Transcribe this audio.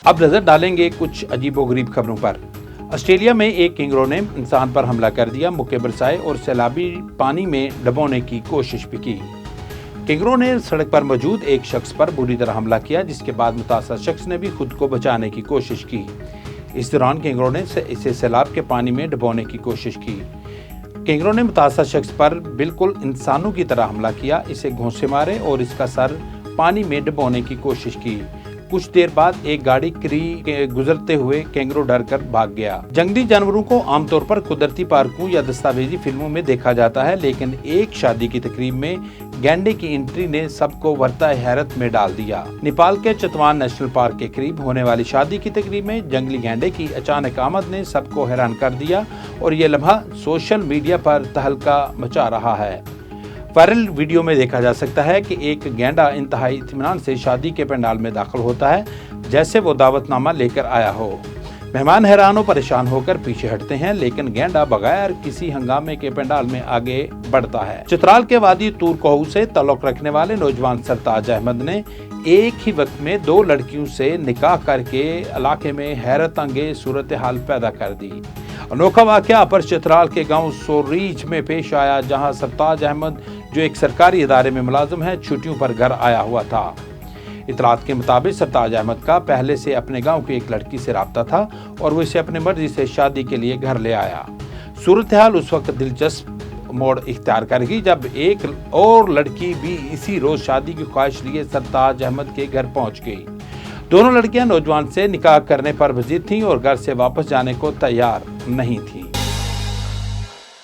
अब नजर डालेंगे कुछ अजीबोगरीब खबरों पर। ऑस्ट्रेलिया में एक कैंगरू ने इंसान पर हमला कर दिया, मुक्के बरसाए और सैलाबी पानी में डुबोने की कोशिश भी की। कैंगरू ने सड़क पर मौजूद एक शख्स पर बुरी तरह हमला किया, जिसके बाद मुतासर शख्स ने भी खुद को बचाने की कोशिश की। इस दौरान कैंगरू ने इसे सैलाब के पानी में डुबोने की कोशिश की। कैंगरू ने मुतासर शख्स पर बिल्कुल इंसानों की तरह हमला किया, इसे घोंसे मारे और इसका सर पानी में डुबोने की कोशिश की। कुछ देर बाद एक गाड़ी के गुजरते हुए कैंगरू डर कर भाग गया। जंगली जानवरों को आमतौर पर कुदरती पार्कों या दस्तावेजी फिल्मों में देखा जाता है, लेकिन एक शादी की तकरीब में गैंडे की एंट्री ने सबको वरता हैरत में डाल दिया। नेपाल के चितवान नेशनल पार्क के करीब होने वाली शादी की तकरीब में जंगली गैंडे की अचानक आमद ने सबको हैरान कर दिया और ये लम्हा सोशल मीडिया पर तहलका मचा रहा है। वायरल वीडियो में देखा जा सकता है कि एक गैंडा इंतहाई इत्मीनान से शादी के पंडाल में दाखिल होता है, जैसे वो दावतनामा लेकर आया हो। मेहमान हैरान और परेशान होकर पीछे हटते हैं, लेकिन गैंडा बगैर किसी हंगामे के पंडाल में आगे बढ़ता है। चित्राल के वादी तूर कहू से ताल्लुक रखने वाले नौजवान सरताज अहमद ने एक ही वक्त में 2 लड़कियों से निकाह करके इलाके में हैरत अंगेज सूरत हाल पैदा कर दी। अनोखा वाकया अपर चित्राल के गांव सोरीज में पेश आया, जहां सरताज अहमद जो एक सरकारी इदारे में मुलाजिम है, छुट्टियों पर घर आया हुआ था। इतलात के मुताबिक सरताज अहमद का पहले से अपने गांव की एक लड़की से राब्ता था और वो इसे अपनी मर्जी से शादी के लिए घर ले आया। सूरत हाल उस वक्त दिलचस्प मोड़ इख्तियार कर गई जब एक और लड़की भी इसी रोज शादी की ख्वाहिश लिए सरताज अहमद के घर पहुंच गई। दोनों लड़कियां नौजवान से निकाह करने पर वजीद थीं और घर से वापस जाने को तैयार नहीं थीं।